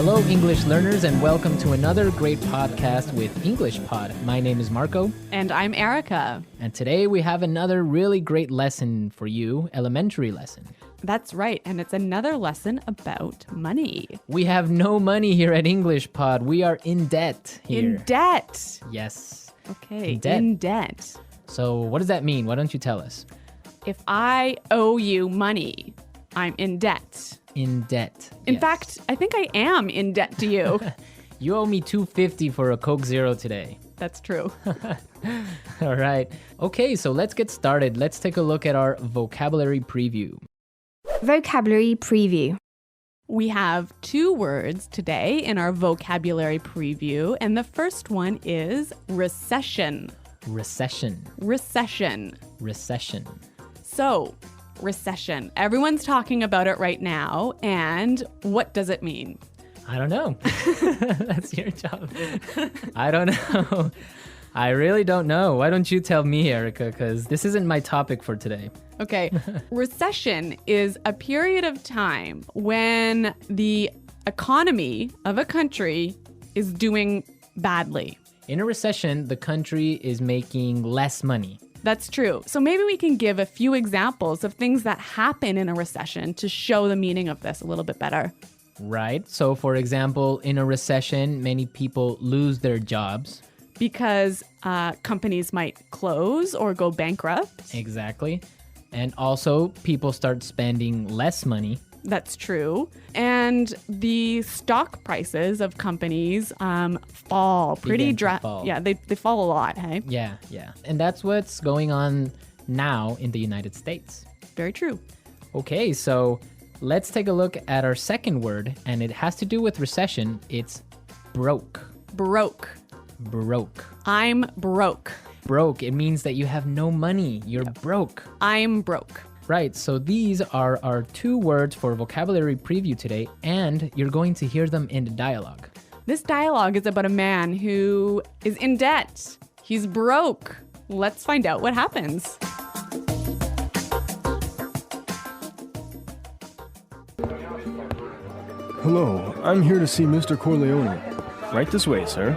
Hello, English learners, and welcome to another great podcast with EnglishPod. My name is Marco. And I'm Erica. And today we have another really great lesson for you, elementary lesson. That's right, and it's another lesson about money. We have no money here at EnglishPod. We are in debt here. In debt. Yes. Okay, In debt. So what does that mean? Why don't you tell us? If I owe you money, I'm in debt. In debt. In yes. fact, I think I am in debt to you. You owe me $2.50 for a Coke Zero today. That's true. All right. Okay, so let's get started. Let's take a look at our vocabulary preview. Vocabulary preview. We have 2 words today in our vocabulary preview, and the first one is recession. Recession. Recession. Recession. So, recession. Everyone's talking about it right now, and what does it mean? I don't know. That's your job. I don't know. I really don't know. Why don't you tell me, Erica? Because this isn't my topic for today. Okay. Recession is a period of time when the economy of a country is doing badly. In a recession, the country is making less money. That's true. So maybe we can give a few examples of things that happen in a recession to show the meaning of this a little bit better. Right. So, for example, in a recession, many people lose their jobs. Because companies might close or go bankrupt. Exactly. And also, people start spending less money. That's true. And the stock prices of companies fall pretty fall. Yeah, they fall a lot, hey? Yeah. And that's what's going on now in the United States. Very true. Okay, so let's take a look at our second word, and it has to do with recession. It's broke. Broke. Broke. I'm broke. Broke, it means that you have no money. You're broke. I'm broke. Right, so these are our 2 words for vocabulary preview today, and you're going to hear them in the dialogue. This dialogue is about a man who is in debt. He's broke. Let's find out what happens. Hello, I'm here to see Mr. Corleone. Right this way, sir.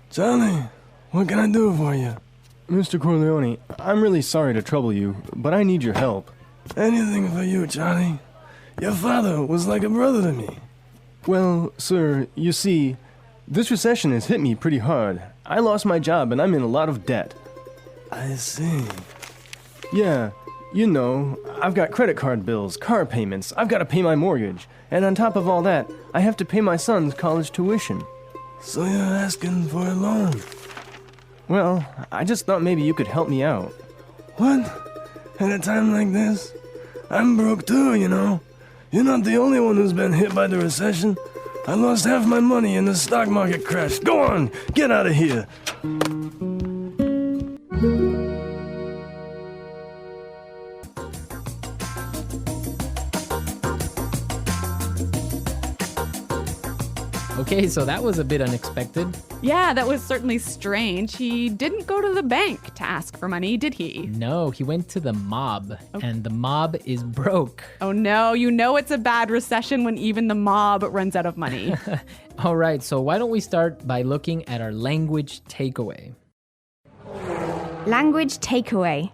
Johnny, what can I do for you? Mr. Corleone, I'm really sorry to trouble you, but I need your help. Anything for you, Johnny. Your father was like a brother to me. Well, sir, you see, this recession has hit me pretty hard. I lost my job and I'm in a lot of debt. I see. Yeah, you know, I've got credit card bills, car payments, I've got to pay my mortgage, and on top of all that, I have to pay my son's college tuition. So you're asking for a loan? Well, I just thought maybe you could help me out. What? At a time like this? I'm broke too, you know. You're not the only one who's been hit by the recession. I lost half my money and the stock market crashed. Go on, get out of here. Okay, so that was a bit unexpected. Yeah, that was certainly strange. He didn't go to the bank to ask for money, did he? No, he went to the mob, and the mob is broke. Oh no, you know it's a bad recession when even the mob runs out of money. All right, so why don't we start by looking at our language takeaway? Language takeaway.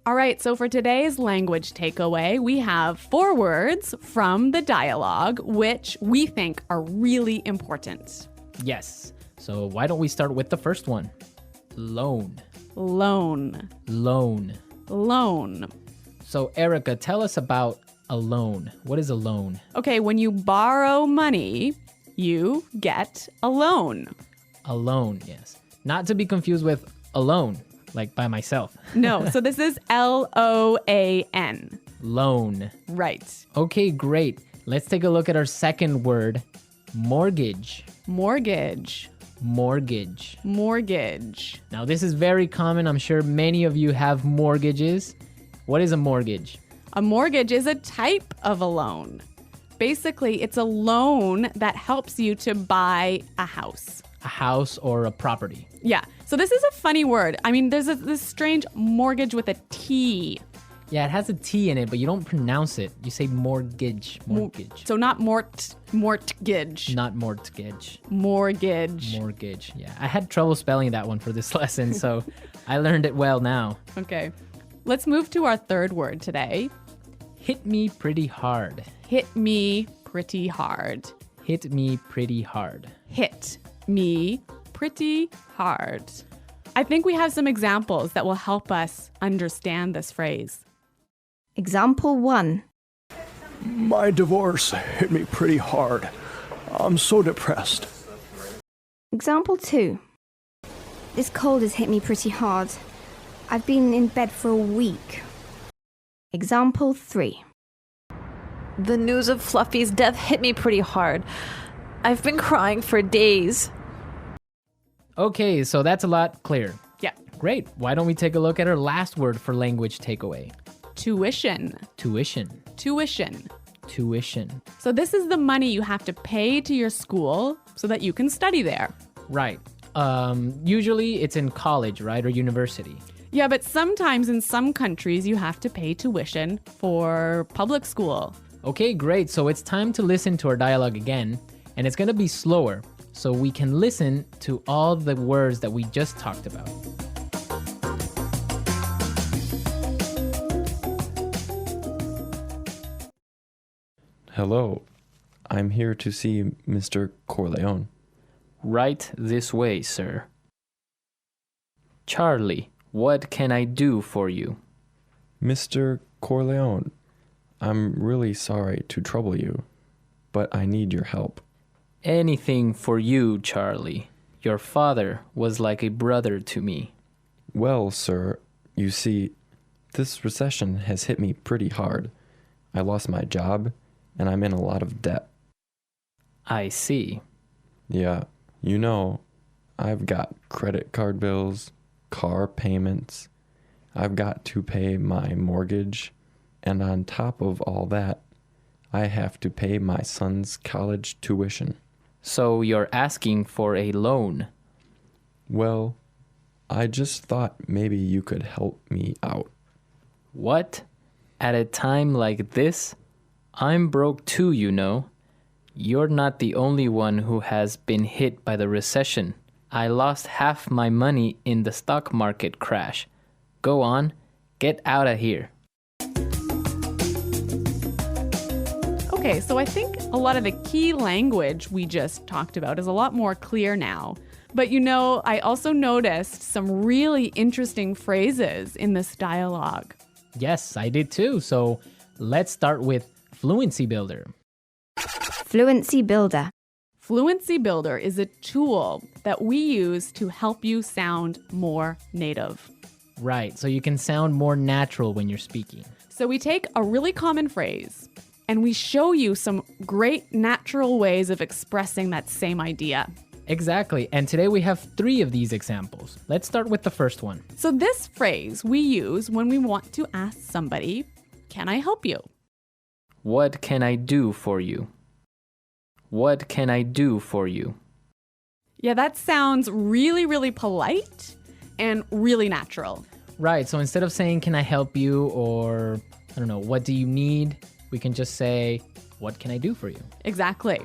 All right, so for today's language takeaway, we have 4 words from the dialogue, which we think are really important. Yes, so why don't we start with the first one? Loan. Loan. Loan. Loan. So Erica, tell us about a loan. What is a loan? Okay, when you borrow money, you get a loan. A loan, yes. Not to be confused with alone, like by myself. No, so this is L-O-A-N. Loan. Right. Okay, great. Let's take a look at our second word, mortgage. Mortgage. Mortgage. Mortgage. Now, this is very common. I'm sure many of you have mortgages. What is a mortgage? A mortgage is a type of a loan. Basically, it's a loan that helps you to buy a house. A house or a property. Yeah. So this is a funny word. I mean, there's this strange mortgage with a T. Yeah, it has a T in it, but you don't pronounce it. You say mortgage. Mortgage. So not mortgage. Not mortgage. Mortgage. Mortgage. Yeah. I had trouble spelling that one for this lesson, so I learned it well now. Okay. Let's move to our third word today. Hit me pretty hard. Hit me pretty hard. Hit me pretty hard. Hit me pretty hard. I think we have some examples that will help us understand this phrase. Example 1. My divorce hit me pretty hard. I'm so depressed. Example 2. This cold has hit me pretty hard. I've been in bed for a week. Example 3. The news of Fluffy's death hit me pretty hard. I've been crying for days. Okay, so that's a lot clearer. Yeah. Great. Why don't we take a look at our last word for language takeaway? Tuition. Tuition. Tuition. Tuition. So this is the money you have to pay to your school so that you can study there. Right. Usually it's in college, right? Or university. Yeah, but sometimes in some countries you have to pay tuition for public school. Okay, great. So it's time to listen to our dialogue again, and it's going to be slower so we can listen to all the words that we just talked about. Hello, I'm here to see Mr. Corleone. Right this way, sir. Charlie, what can I do for you? Mr. Corleone, I'm really sorry to trouble you, but I need your help. Anything for you, Charlie. Your father was like a brother to me. Well, sir, you see, this recession has hit me pretty hard. I lost my job, and I'm in a lot of debt. I see. Yeah, you know, I've got credit card bills, car payments. I've got to pay my mortgage, and on top of all that, I have to pay my son's college tuition. So you're asking for a loan? Well, I just thought maybe you could help me out. What? At a time like this? I'm broke too, you know. You're not the only one who has been hit by the recession. I lost half my money in the stock market crash. Go on, get out of here. Okay, so I think a lot of the key language we just talked about is a lot more clear now. But you know, I also noticed some really interesting phrases in this dialogue. Yes, I did too. So let's start with Fluency Builder. Fluency Builder. Fluency Builder is a tool that we use to help you sound more native. Right, so you can sound more natural when you're speaking. So we take a really common phrase and we show you some great natural ways of expressing that same idea. Exactly, and today we have 3 of these examples. Let's start with the first one. So this phrase we use when we want to ask somebody, "Can I help you?" What can I do for you? What can I do for you? Yeah, that sounds really, really polite and really natural. Right, so instead of saying, can I help you? Or, I don't know, what do you need? We can just say, what can I do for you? Exactly.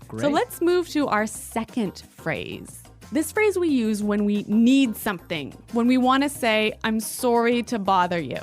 Great. So let's move to our second phrase. This phrase we use when we need something, when we want to say, I'm sorry to bother you.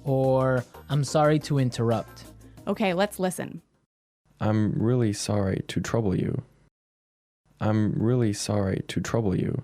Or, I'm sorry to interrupt. Okay, let's listen. I'm really sorry to trouble you. I'm really sorry to trouble you.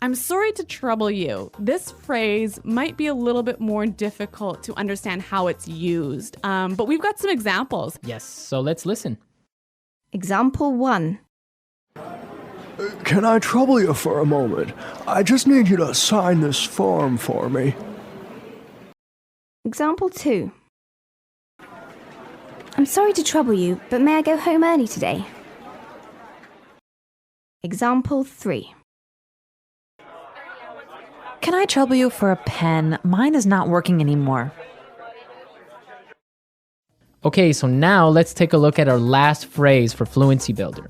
I'm sorry to trouble you. This phrase might be a little bit more difficult to understand how it's used, but we've got some examples. Yes, so let's listen. Example 1. Can I trouble you for a moment? I just need you to sign this form for me. Example 2. I'm sorry to trouble you, but may I go home early today? Example 3. Can I trouble you for a pen? Mine is not working anymore. Okay, so now let's take a look at our last phrase for Fluency Builder.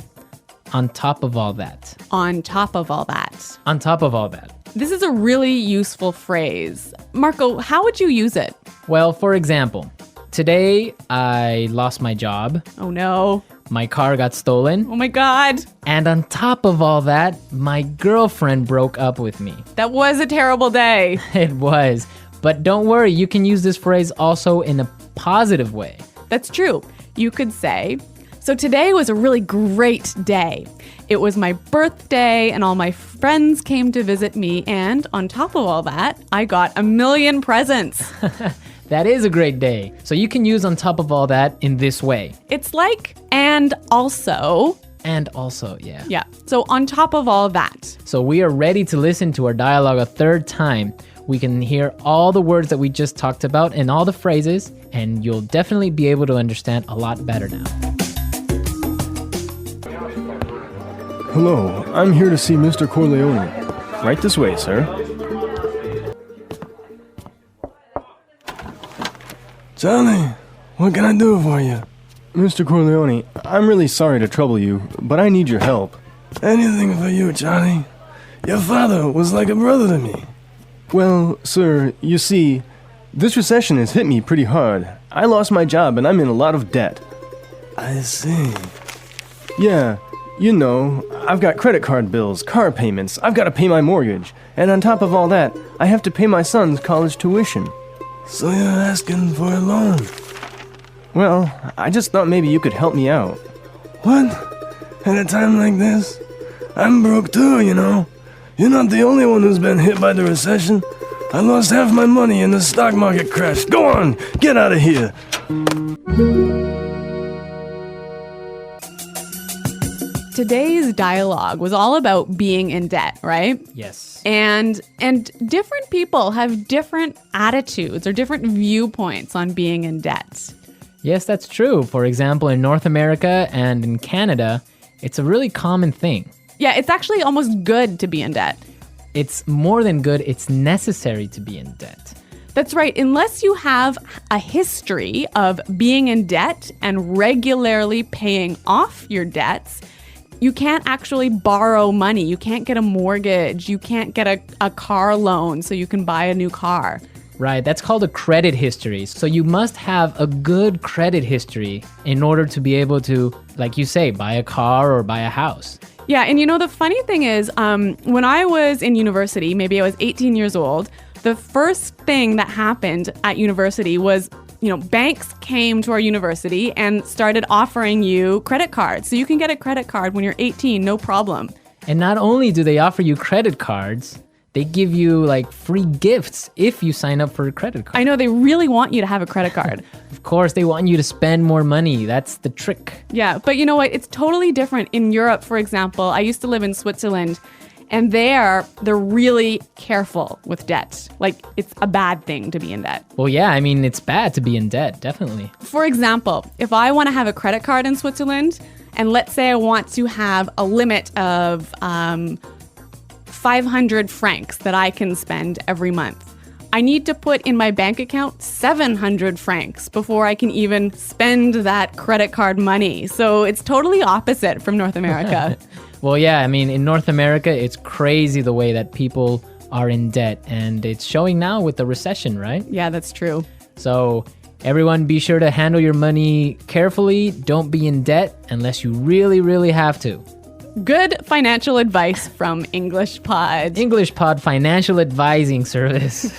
On top of all that. On top of all that. On top of all that. This is a really useful phrase. Marco, how would you use it? Well, for example, today I lost my job, Oh no. my car got stolen, Oh my God. and on top of all that, my girlfriend broke up with me. That was a terrible day. It was. But don't worry, you can use this phrase also in a positive way. That's true. You could say, so today was a really great day. It was my birthday and all my friends came to visit me, and on top of all that, I got 1,000,000 presents. That is a great day. So you can use on top of all that in this way. It's like, and also. And also, yeah. Yeah, so on top of all that. So we are ready to listen to our dialogue a third time. We can hear all the words that we just talked about and all the phrases, and you'll definitely be able to understand a lot better now. Hello, I'm here to see Mr. Corleone. Right this way, sir. Johnny, what can I do for you? Mr. Corleone, I'm really sorry to trouble you, but I need your help. Anything for you, Johnny. Your father was like a brother to me. Well, sir, you see, this recession has hit me pretty hard. I lost my job and I'm in a lot of debt. I see. Yeah, you know, I've got credit card bills, car payments, I've got to pay my mortgage, and on top of all that, I have to pay my son's college tuition. So you're asking for a loan? Well, I just thought maybe you could help me out. What? At a time like this? I'm broke too, you know. You're not the only one who's been hit by the recession. I lost half my money and the stock market crashed. Go on, get out of here. Today's dialogue was all about being in debt, right? Yes. And different people have different attitudes or different viewpoints on being in debt. Yes, that's true. For example, in North America and in Canada, it's a really common thing. Yeah, it's actually almost good to be in debt. It's more than good, it's necessary to be in debt. That's right. Unless you have a history of being in debt and regularly paying off your debts, you can't actually borrow money. You can't get a mortgage. You can't get a car loan so you can buy a new car. Right, that's called a credit history. So you must have a good credit history in order to be able to, like you say, buy a car or buy a house. Yeah, and you know, the funny thing is, when I was in university, maybe I was 18 years old, the first thing that happened at university was, you know, banks came to our university and started offering you credit cards. So you can get a credit card when you're 18, no problem. And not only do they offer you credit cards, they give you like free gifts if you sign up for a credit card. I know they really want you to have a credit card. Of course, they want you to spend more money. That's the trick. Yeah, but you know what? It's totally different. In Europe, for example, I used to live in Switzerland, and they're really careful with debt. Like, it's a bad thing to be in debt. Well, yeah, I mean, it's bad to be in debt, definitely. For example, if I want to have a credit card in Switzerland, and let's say I want to have a limit of 500 francs that I can spend every month, I need to put in my bank account 700 francs before I can even spend that credit card money. So it's totally opposite from North America. Well, yeah, I mean, in North America, it's crazy the way that people are in debt, and it's showing now with the recession, right? Yeah, that's true. So everyone be sure to handle your money carefully. Don't be in debt unless you really, really have to. Good financial advice from EnglishPod. EnglishPod Financial Advising Service.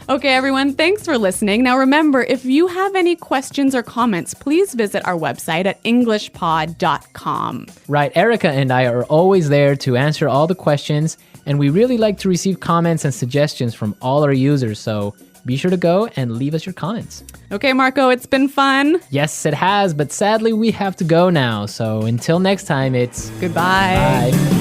Okay, everyone, thanks for listening. Now remember, if you have any questions or comments, please visit our website at EnglishPod.com. Right, Erica and I are always there to answer all the questions, and we really like to receive comments and suggestions from all our users, so be sure to go and leave us your comments. Okay, Marco, it's been fun. Yes, it has, but sadly we have to go now, so until next time, it's Goodbye. bye.